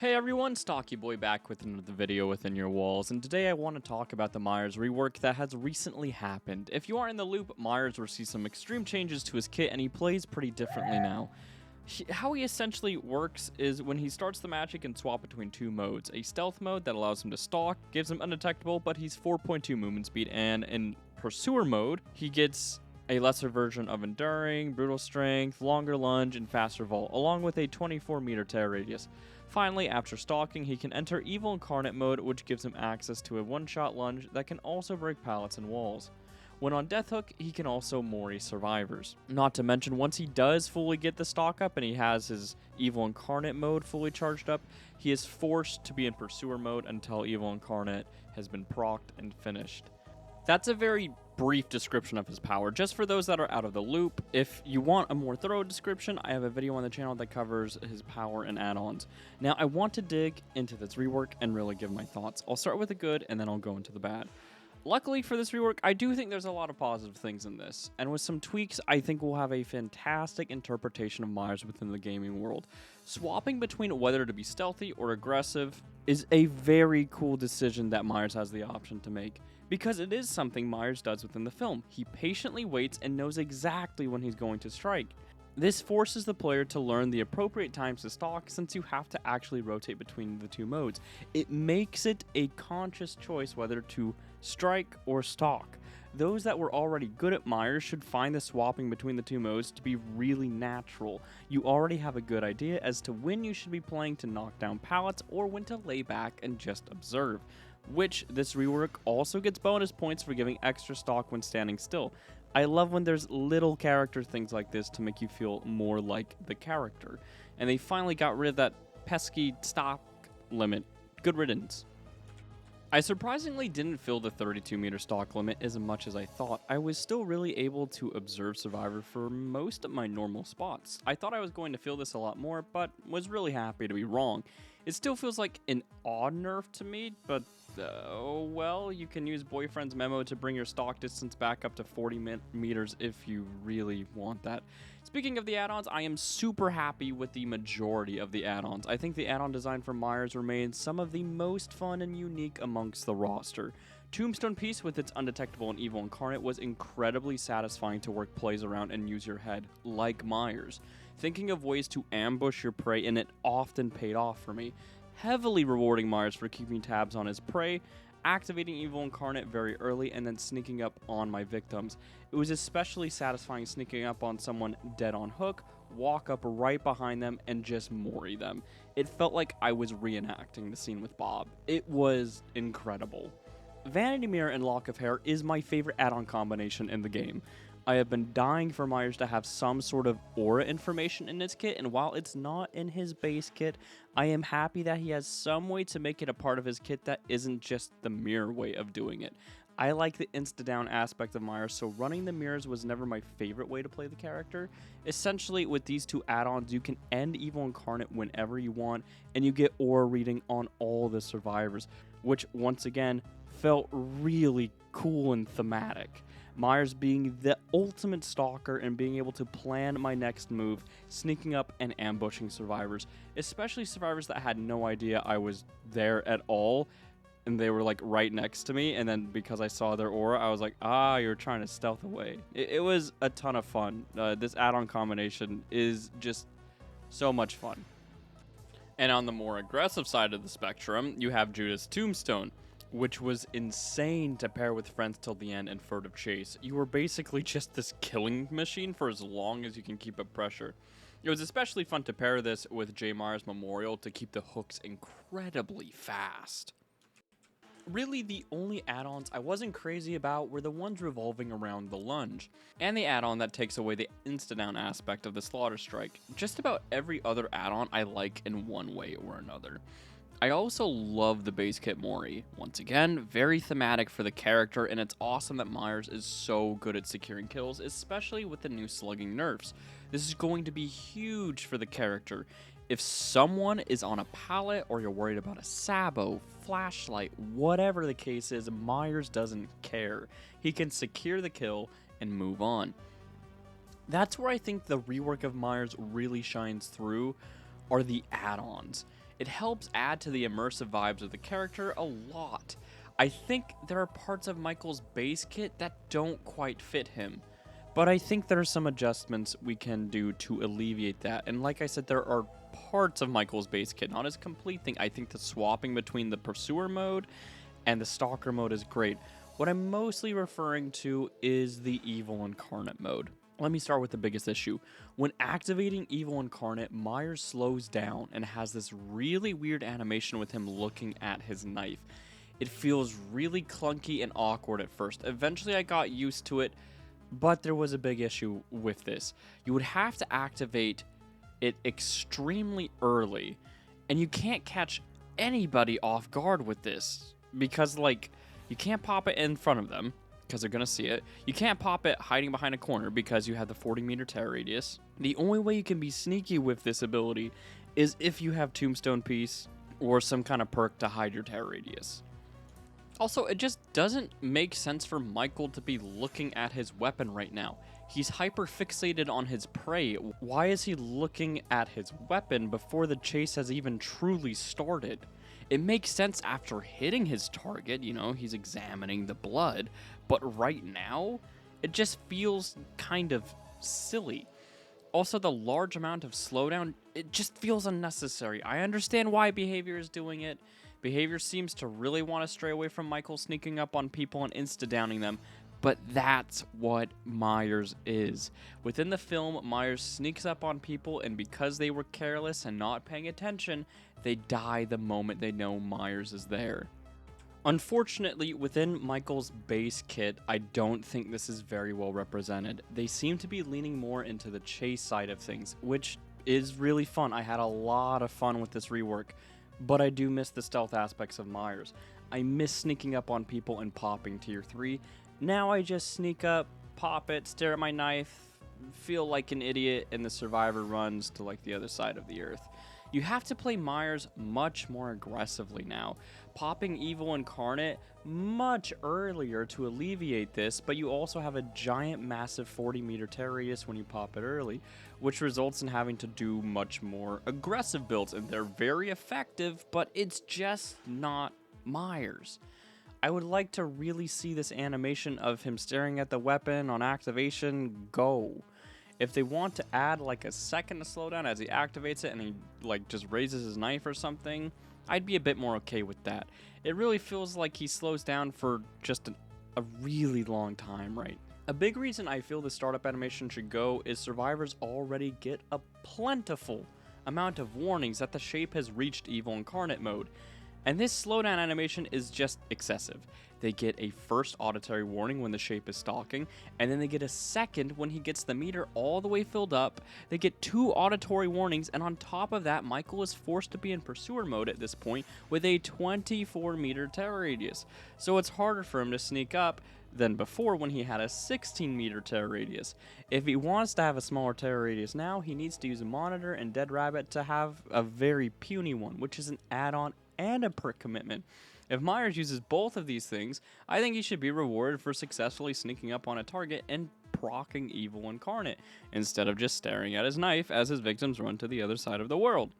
Hey everyone, Stalky Boy back with another video within your walls, and today I want to talk about the Myers rework that has recently happened. If you are in the loop, Myers receives some extreme changes to his kit and he plays pretty differently now. How he essentially works is when he starts the match he can swap between two modes. A stealth mode that allows him to stalk, gives him undetectable, but he's 4.2 movement speed, and in pursuer mode, he gets a lesser version of enduring, brutal strength, longer lunge, and faster vault, along with a 24-meter tear radius. Finally, after stalking, he can enter Evil Incarnate mode, which gives him access to a one-shot lunge that can also break pallets and walls. When on Death Hook, he can also Mori survivors. Not to mention, once he does fully get the stock up and he has his Evil Incarnate mode fully charged up, he is forced to be in Pursuer mode until Evil Incarnate has been procced and finished. That's a very brief description of his power. Just for those that are out of the loop, if you want a more thorough description, I have a video on the channel that covers his power and add-ons. Now, I want to dig into this rework and really give my thoughts. I'll start with the good, and then I'll go into the bad. Luckily for this rework, I do think there's a lot of positive things in this, and with some tweaks, I think we'll have a fantastic interpretation of Myers within the gaming world. Swapping between whether to be stealthy or aggressive is a very cool decision that Myers has the option to make, because it is something Myers does within the film. He patiently waits and knows exactly when he's going to strike. This forces the player to learn the appropriate times to stalk, since you have to actually rotate between the two modes. It makes it a conscious choice whether to strike or stalk. Those that were already good at Myers should find the swapping between the two modes to be really natural. You already have a good idea as to when you should be playing to knock down pallets or when to lay back and just observe, which this rework also gets bonus points for giving extra stalk when standing still. I love when there's little character things like this to make you feel more like the character. And they finally got rid of that pesky stock limit. Good riddance. I surprisingly didn't feel the 32-meter stock limit as much as I thought. I was still really able to observe Survivor for most of my normal spots. I thought I was going to feel this a lot more, but was really happy to be wrong. It still feels like an odd nerf to me, but well, you can use Boyfriend's Memo to bring your stock distance back up to 40 meters if you really want that. Speaking of the add-ons, I am super happy with the majority of the add-ons. I think the add-on design for Myers remains some of the most fun and unique amongst the roster. Tombstone Piece with its undetectable and evil incarnate was incredibly satisfying to work plays around and use your head, like Myers. Thinking of ways to ambush your prey, and it often paid off for me. Heavily rewarding Myers for keeping tabs on his prey, activating Evil Incarnate very early, and then sneaking up on my victims. It was especially satisfying sneaking up on someone dead on hook, walk up right behind them, and just Mori them. It felt like I was reenacting the scene with Bob. It was incredible. Vanity Mirror and Lock of Hair is my favorite add-on combination in the game. I have been dying for Myers to have some sort of aura information in his kit, and while it's not in his base kit, I am happy that he has some way to make it a part of his kit that isn't just the mirror way of doing it. I like the insta-down aspect of Myers, so running the mirrors was never my favorite way to play the character. Essentially, with these two add-ons, you can end Evil Incarnate whenever you want, and you get aura reading on all the survivors, which, once again, felt really cool and thematic. Myers being the ultimate stalker and being able to plan my next move, sneaking up and ambushing survivors, especially survivors that had no idea I was there at all, and they were like right next to me, and then because I saw their aura, I was like, you're trying to stealth away. It was a ton of fun. This add-on combination is just so much fun. And on the more aggressive side of the spectrum, you have Judas Tombstone, which was insane to pair with Friends Till the End and Furtive Chase. You were basically just this killing machine for as long as you can keep up pressure. It was especially fun to pair this with J. Myers Memorial to keep the hooks incredibly fast. Really, the only add-ons I wasn't crazy about were the ones revolving around the lunge, and the add-on that takes away the insta-down aspect of the Slaughter Strike. Just about every other add-on I like in one way or another. I also love the base kit Mori. Once again, very thematic for the character, and it's awesome that Myers is so good at securing kills, especially with the new slugging nerfs. This is going to be huge for the character. If someone is on a pallet, or you're worried about a sabo, flashlight, whatever the case is, Myers doesn't care. He can secure the kill and move on. That's where I think the rework of Myers really shines through, are the add-ons. It helps add to the immersive vibes of the character a lot. I think there are parts of Michael's base kit that don't quite fit him, but I think there are some adjustments we can do to alleviate that. And like I said, there are parts of Michael's base kit, not his complete thing. I think the swapping between the Pursuer mode and the Stalker mode is great. What I'm mostly referring to is the Evil Incarnate mode. Let me start with the biggest issue. When activating Evil Incarnate, Myers slows down and has this really weird animation with him looking at his knife. It feels really clunky and awkward at first. Eventually I got used to it, but there was a big issue with this. You would have to activate it extremely early, and you can't catch anybody off guard with this because, like, you can't pop it in front of them because they're going to see it. You can't pop it hiding behind a corner because you have the 40-meter tear radius. The only way you can be sneaky with this ability is if you have Tombstone Piece or some kind of perk to hide your tear radius. Also, it just doesn't make sense for Michael to be looking at his weapon right now. He's hyper fixated on his prey. Why is he looking at his weapon before the chase has even truly started? It makes sense after hitting his target, you know, he's examining the blood, but right now, it just feels kind of silly. Also, the large amount of slowdown, it just feels unnecessary. I understand why Behavior is doing it. Behavior seems to really want to stray away from Michael sneaking up on people and insta-downing them, but that's what Myers is. Within the film, Myers sneaks up on people, and because they were careless and not paying attention, they die the moment they know Myers is there. Unfortunately, within Michael's base kit, I don't think this is very well represented. They seem to be leaning more into the chase side of things, which is really fun. I had a lot of fun with this rework, but I do miss the stealth aspects of Myers. I miss sneaking up on people and popping tier 3. Now I just sneak up, pop it, stare at my knife, feel like an idiot, and the survivor runs to like the other side of the earth. You have to play Myers much more aggressively now, popping Evil Incarnate much earlier to alleviate this, but you also have a giant massive 40-meter tear radius when you pop it early, which results in having to do much more aggressive builds, and they're very effective, but it's just not Myers. I would like to really see this animation of him staring at the weapon on activation go. If they want to add like a second to slowdown as he activates it and he like just raises his knife or something, I'd be a bit more okay with that. It really feels like he slows down for just a really long time, right? A big reason I feel the startup animation should go is survivors already get a plentiful amount of warnings that the shape has reached Evil Incarnate mode. And this slowdown animation is just excessive. They get a first auditory warning when the shape is stalking, and then they get a second when he gets the meter all the way filled up. They get 2 auditory warnings, and on top of that, Michael is forced to be in Pursuer mode at this point with a 24-meter tear radius. So it's harder for him to sneak up than before when he had a 16-meter tear radius. If he wants to have a smaller tear radius now, he needs to use a Monitor and Dead Rabbit to have a very puny one, which is an add-on and a perk commitment. If Myers uses both of these things, I think he should be rewarded for successfully sneaking up on a target and proccing Evil Incarnate, instead of just staring at his knife as his victims run to the other side of the world.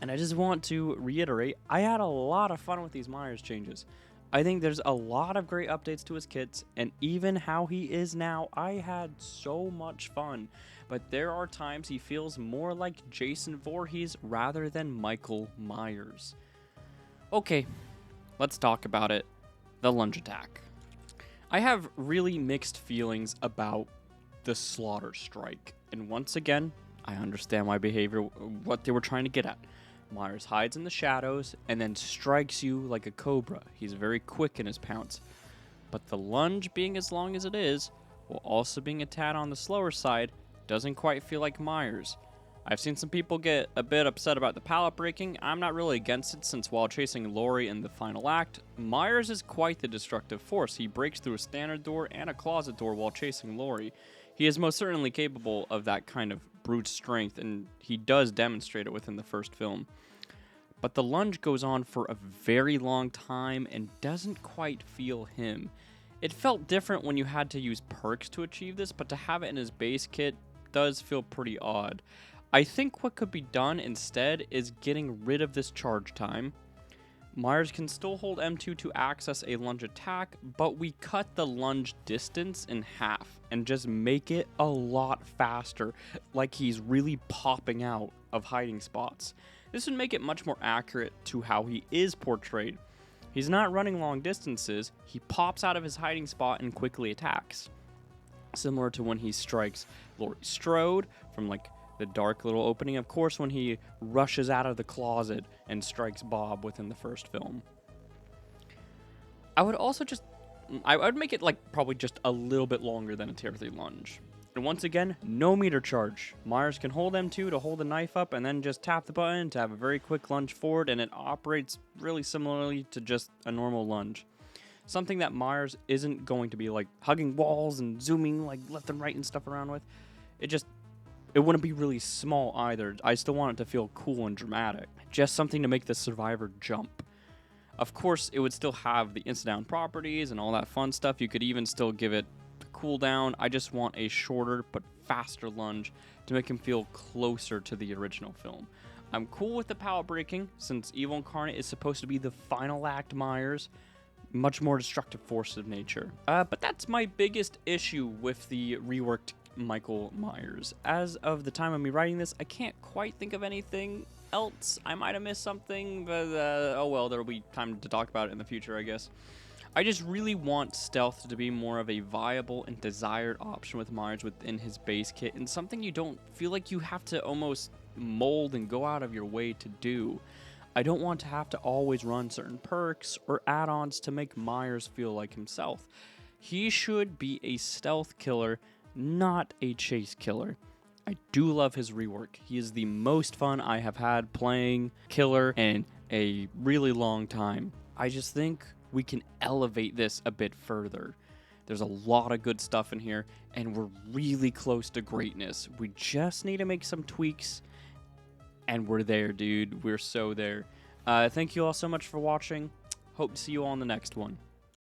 And I just want to reiterate, I had a lot of fun with these Myers changes. I think there's a lot of great updates to his kits, and even how he is now, I had so much fun. But there are times he feels more like Jason Voorhees rather than Michael Myers. Okay, let's talk about it. The lunge attack. I have really mixed feelings about the Slaughter Strike. And once again, I understand what they were trying to get at. Myers hides in the shadows and then strikes you like a cobra. He's very quick in his pounce. But the lunge, being as long as it is, while also being a tad on the slower side, doesn't quite feel like Myers. I've seen some people get a bit upset about the pallet breaking. I'm not really against it, since while chasing Laurie in the final act, Myers is quite the destructive force. He breaks through a standard door and a closet door while chasing Laurie. He is most certainly capable of that kind of brute strength, and he does demonstrate it within the first film. But the lunge goes on for a very long time and doesn't quite feel him. It felt different when you had to use perks to achieve this, but to have it in his base kit does feel pretty odd. I think what could be done instead is getting rid of this charge time. Myers can still hold M2 to access a lunge attack, but we cut the lunge distance in half and just make it a lot faster, like he's really popping out of hiding spots. This would make it much more accurate to how he is portrayed. He's not running long distances, he pops out of his hiding spot and quickly attacks. Similar to when he strikes Laurie Strode from like the dark little opening, of course, when he rushes out of the closet and strikes Bob within the first film. I would also I would make it like probably just a little bit longer than a tier 3 lunge. And once again, no meter charge. Myers can hold M2 to hold the knife up and then just tap the button to have a very quick lunge forward, and it operates really similarly to just a normal lunge. Something that Myers isn't going to be like hugging walls and zooming like left and right and stuff around with. It wouldn't be really small either. I still want it to feel cool and dramatic. Just something to make the survivor jump. Of course, it would still have the instant down properties and all that fun stuff. You could even still give it a cooldown. I just want a shorter but faster lunge to make him feel closer to the original film. I'm cool with the pallet breaking, since Evil Incarnate is supposed to be the final act Myers. Much more destructive force of nature. But that's my biggest issue with the reworked Michael Myers. As of the time of me writing this, I can't quite think of anything else. I might have missed something, but oh well, there'll be time to talk about it in the future, I guess. I just really want stealth to be more of a viable and desired option with Myers within his base kit, and something you don't feel like you have to almost mold and go out of your way to do. I don't want to have to always run certain perks or add-ons to make Myers feel like himself. He should be a stealth killer, not a chase killer. I do love his rework. He is the most fun I have had playing killer in a really long time. I just think we can elevate this a bit further. There's a lot of good stuff in here, and we're really close to greatness. We just need to make some tweaks, and we're there, dude. We're so there. Thank you all so much for watching. Hope to see you all on the next one.